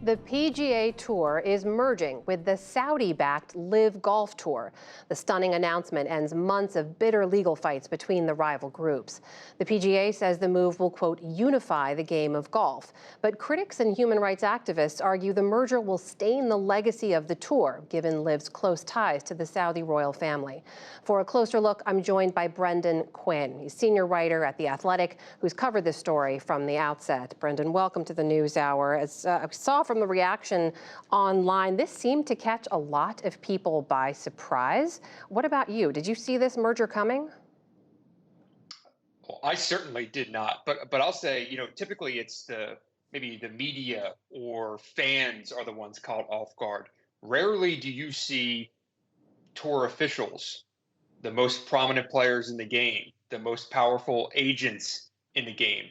The PGA Tour is merging with the Saudi-backed LIV Golf Tour. The stunning announcement ends months of bitter legal fights between the rival groups. The PGA says the move will, quote, unify the game of golf. But critics and human rights activists argue the merger will stain the legacy of the tour, given LIV's close ties to the Saudi royal family. For a closer look, I'm joined by Brendan Quinn. He's senior writer at The Athletic, who's covered this story from the outset. Brendan, welcome to the NewsHour. As I saw from the reaction online, this seemed to catch a lot of people by surprise. What about you? Did you see this merger coming? Well, I certainly did not, but I'll say, typically it's maybe the media or fans are the ones caught off guard. Rarely do you see tour officials, the most prominent players in the game, the most powerful agents in the game,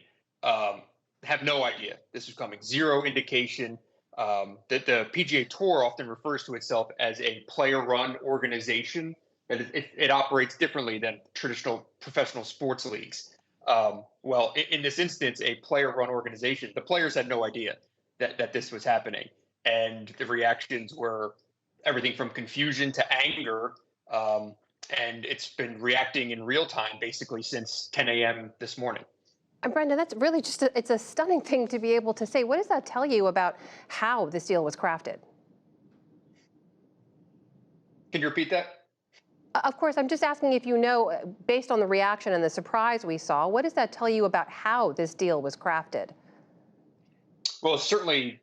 um, have no idea this was coming. Zero indication. That the PGA Tour often refers to itself as a player-run organization. That it operates differently than traditional professional sports leagues. Well, in this instance, a player-run organization, the players had no idea that this was happening, and the reactions were everything from confusion to anger. Um, and it's been reacting in real time basically since 10 a.m. this morning. And Brenda, that's really just it's a stunning thing to be able to say. What does that tell you about how this deal was crafted? Can you repeat that? Of course, I'm just asking if you know, based on the reaction and the surprise we saw, what does that tell you about how this deal was crafted? Well, it's certainly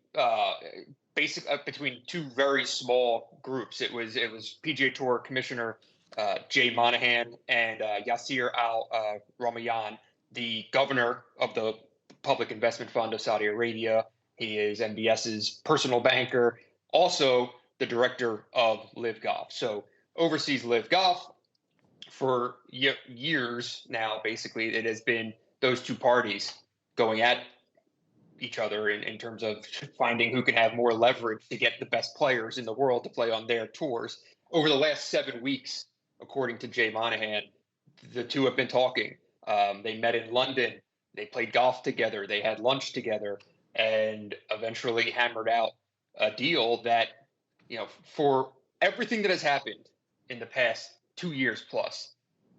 basic between two very small groups. It was PGA Tour Commissioner Jay Monahan and Yasir Al Ramayan, the governor of the Public Investment Fund of Saudi Arabia. He is MBS's personal banker, also the director of Live Golf. So oversees Live Golf for years now. Basically, it has been those two parties going at each other in terms of finding who can have more leverage to get the best players in the world to play on their tours. Over the last 7 weeks, according to Jay Monahan, the two have been talking. They met in London. They played golf together. They had lunch together, and eventually hammered out a deal that, for everything that has happened in the past 2 years plus,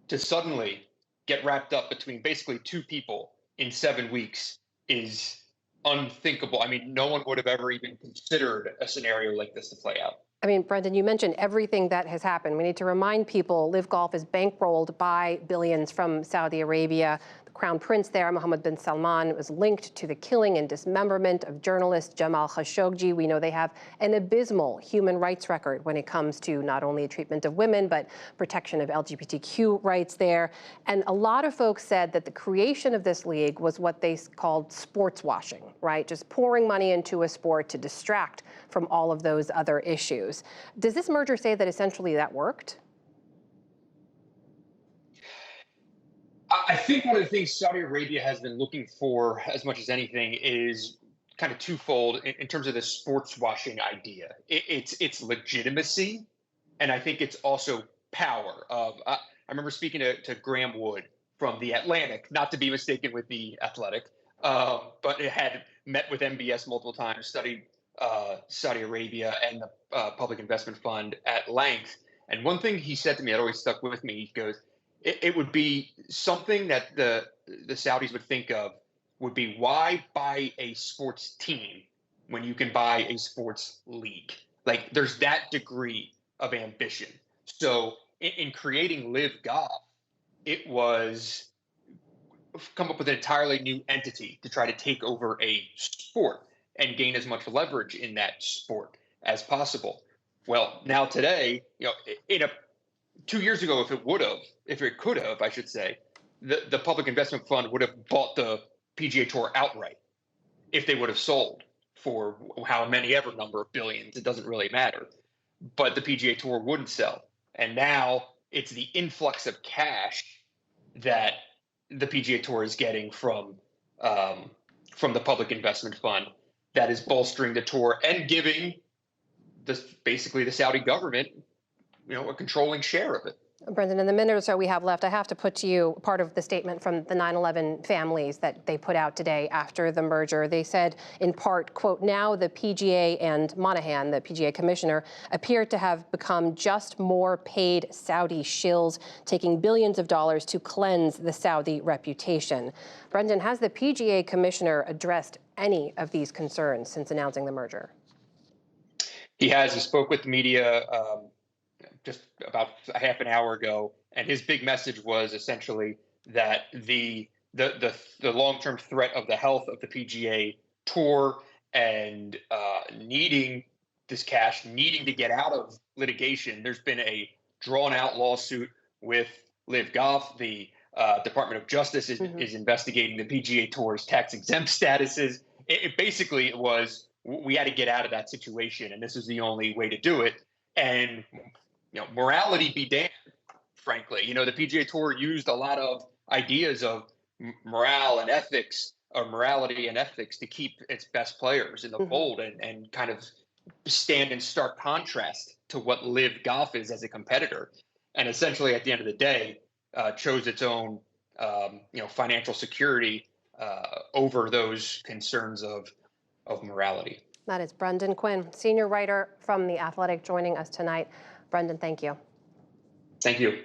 to suddenly get wrapped up between basically two people in 7 weeks is unthinkable. I mean, no one would have ever even considered a scenario like this to play out. I mean, Brendan, you mentioned everything that has happened. We need to remind people Live Golf is bankrolled by billions from Saudi Arabia. The Crown Prince there, Mohammed bin Salman, was linked to the killing and dismemberment of journalist Jamal Khashoggi. We know they have an abysmal human rights record when it comes to not only the treatment of women, but protection of LGBTQ rights there. And a lot of folks said that the creation of this league was what they called sports washing, right? Just pouring money into a sport to distract from all of those other issues. Does this merger say that essentially that worked? I think one of the things Saudi Arabia has been looking for, as much as anything, is kind of twofold in terms of the sports washing idea. It's legitimacy, and I think it's also power. I remember speaking to Graham Wood from The Atlantic, not to be mistaken with The Athletic, but it had met with MBS multiple times, studied Saudi Arabia and the Public Investment Fund at length. And one thing he said to me that always stuck with me, he goes, it would be something that the Saudis would think of would be, why buy a sports team when you can buy a sports league? Like, there's that degree of ambition. So in creating Live Golf, it was come up with an entirely new entity to try to take over a sport and gain as much leverage in that sport as possible. Well, now today, in a 2 years ago, if it could have, I should say, the Public Investment Fund would have bought the PGA Tour outright if they would have sold for how many ever number of billions. It doesn't really matter. But the PGA Tour wouldn't sell. And now it's the influx of cash that the PGA Tour is getting from the Public Investment Fund that is bolstering the tour and giving basically the Saudi government, a controlling share of it. Brendan, in the minute or so we have left, I have to put to you part of the statement from the 9/11 families that they put out today after the merger. They said, in part, quote, now the PGA and Monahan, the PGA commissioner, appear to have become just more paid Saudi shills, taking billions of dollars to cleanse the Saudi reputation. Brendan, has the PGA commissioner addressed any of these concerns since announcing the merger? He has. He spoke with the media just about a half an hour ago, and his big message was essentially that the long term threat of the health of the PGA Tour and needing this cash, needing to get out of litigation. There's been a drawn out lawsuit with Live Golf. The Department of Justice is investigating the PGA Tour's tax exempt statuses. It basically was we had to get out of that situation, and this is the only way to do it. And morality be damned, frankly. The PGA Tour used a lot of ideas of morale and ethics, or morality and ethics, to keep its best players in the fold and kind of stand in stark contrast to what Live Golf is as a competitor. And essentially, at the end of the day, chose its own, financial security over those concerns of morality. That is Brendan Quinn, senior writer from The Athletic, joining us tonight. Brendan, thank you. Thank you.